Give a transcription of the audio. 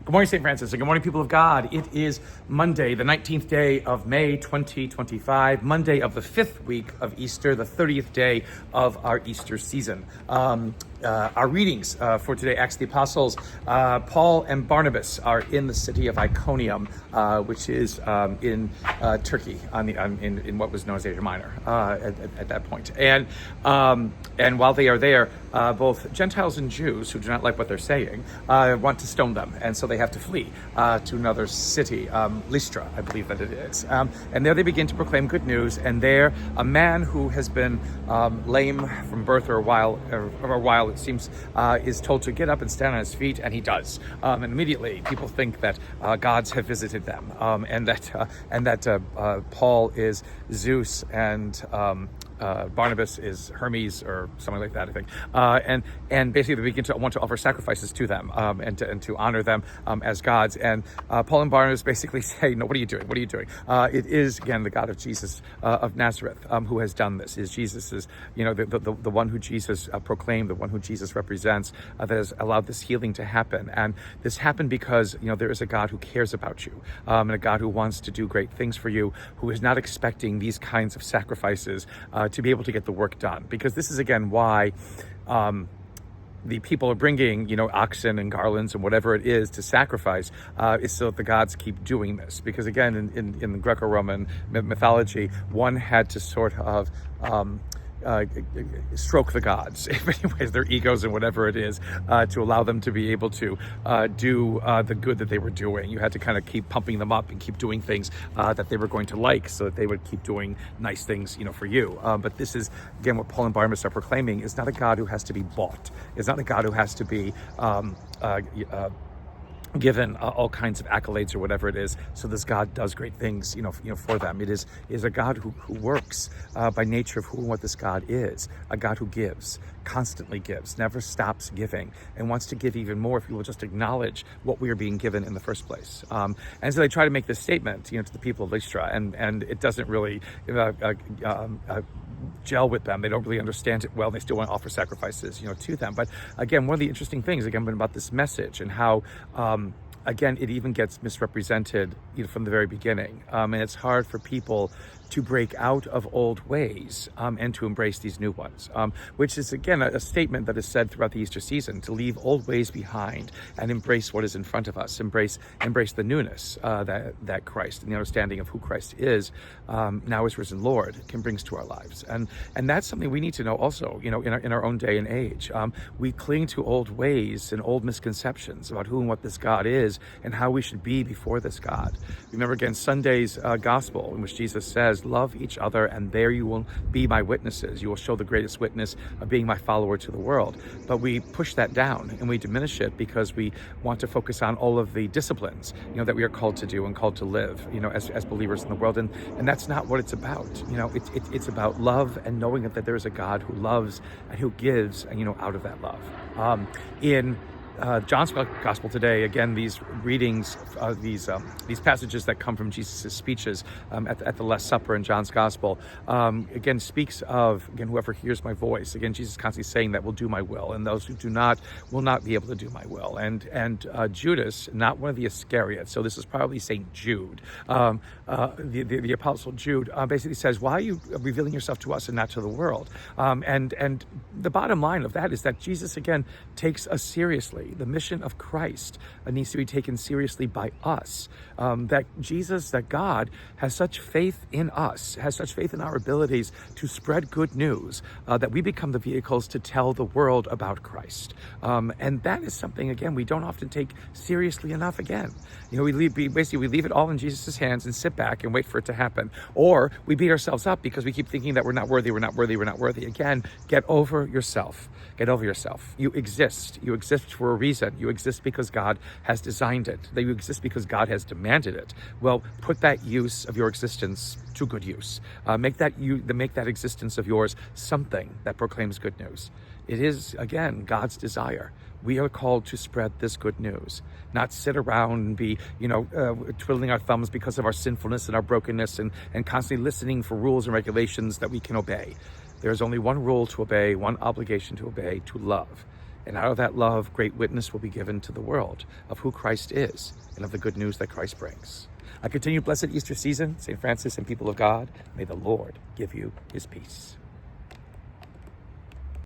Good morning, St. Francis, and good morning, people of God. It is Monday, the 19th day of May, 2025, Monday of the 5th week of Easter, the 30th day of our Easter season. Our readings for today, Acts of the Apostles, Paul and Barnabas are in the city of Iconium, which is in Turkey, in what was known as Asia Minor at that point. And while they are there, both Gentiles and Jews who do not like what they're saying want to stone them, and so they have to flee to another city, Lystra, I believe that it is. And there they begin to proclaim good news, and there a man who has been lame from birth or a while it seems, is told to get up and stand on his feet, and he does. And immediately people think that gods have visited them, and that Paul is Zeus and Barnabas is Hermes or something like that, I think. And basically they begin to want to offer sacrifices to them and to honor them as gods. And Paul and Barnabas basically say, no, what are you doing? What are you doing? It is, again, the God of Jesus of Nazareth who has done this. Is Jesus is, the one who Jesus proclaimed, the one who Jesus represents, that has allowed this healing to happen. And this happened because, there is a God who cares about you, and a God who wants to do great things for you, who is not expecting these kinds of sacrifices to be able to get the work done. Because this is, again, why the people are bringing, oxen and garlands and whatever it is to sacrifice, is so that the gods keep doing this. Because, again, in the Greco-Roman mythology, one had to sort of stroke the gods, in many ways, their egos and whatever it is, to allow them to be able to do the good that they were doing. You had to kind of keep pumping them up and keep doing things that they were going to like, so that they would keep doing nice things, for you. But this is, again, what Paul and Barnabas are proclaiming is not a God who has to be bought. It's not a God who has to be given all kinds of accolades or whatever it is, so this God does great things, for them. It is a God who works by nature of who and what this God is, a God who gives, constantly gives, never stops giving, and wants to give even more if you will just acknowledge what we are being given in the first place. And so they try to make this statement, to the people of Lystra, and it doesn't really gel with them. They don't really understand it well. They still want to offer sacrifices, to them. But again, one of the interesting things, again, about this message and how, again, it even gets misrepresented, from the very beginning. And it's hard for people to break out of old ways and to embrace these new ones, which is, again, a statement that is said throughout the Easter season, to leave old ways behind and embrace what is in front of us, embrace the newness that Christ and the understanding of who Christ is, now as risen Lord, can bring to our lives. And that's something we need to know also, in our own day and age. We cling to old ways and old misconceptions about who and what this God is and how we should be before this God. Remember, again, Sunday's gospel, in which Jesus says, love each other, and there you will be my witnesses. You will show the greatest witness of being my follower to the world. But we push that down and we diminish it because we want to focus on all of the disciplines, that we are called to do and called to live, as believers in the world. And that's not what it's about. It's about love and knowing that there is a God who loves and who gives, out of that love. In John's gospel today, again, these readings, these passages that come from Jesus' speeches at the Last Supper in John's gospel, again, speaks of, again, whoever hears my voice. Again, Jesus constantly saying that will do my will, and those who do not will not be able to do my will. And Judas, not one of the Iscariots, so this is probably Saint Jude, the Apostle Jude, basically says, why are you revealing yourself to us and not to the world? And the bottom line of that is that Jesus, again, takes us seriously. The mission of Christ needs to be taken seriously by us. That Jesus, that God, has such faith in us, has such faith in our abilities to spread good news, that we become the vehicles to tell the world about Christ. And that is something, again, we don't often take seriously enough. Again, we leave it all in Jesus' hands and sit back and wait for it to happen. Or we beat ourselves up because we keep thinking that we're not worthy. Again, get over yourself. Get over yourself. You exist. You exist for a reason. You exist because God has designed it. That you exist because God has demanded it. Well, put that use of your existence to good use. Make that existence of yours something that proclaims good news. It is, again, God's desire. We are called to spread this good news, not sit around and be, twiddling our thumbs because of our sinfulness and our brokenness and constantly listening for rules and regulations that we can obey. There is only one rule to obey, one obligation to obey, to love. And out of that love, great witness will be given to the world of who Christ is and of the good news that Christ brings. A continued blessed Easter season, St. Francis and people of God. May the Lord give you his peace.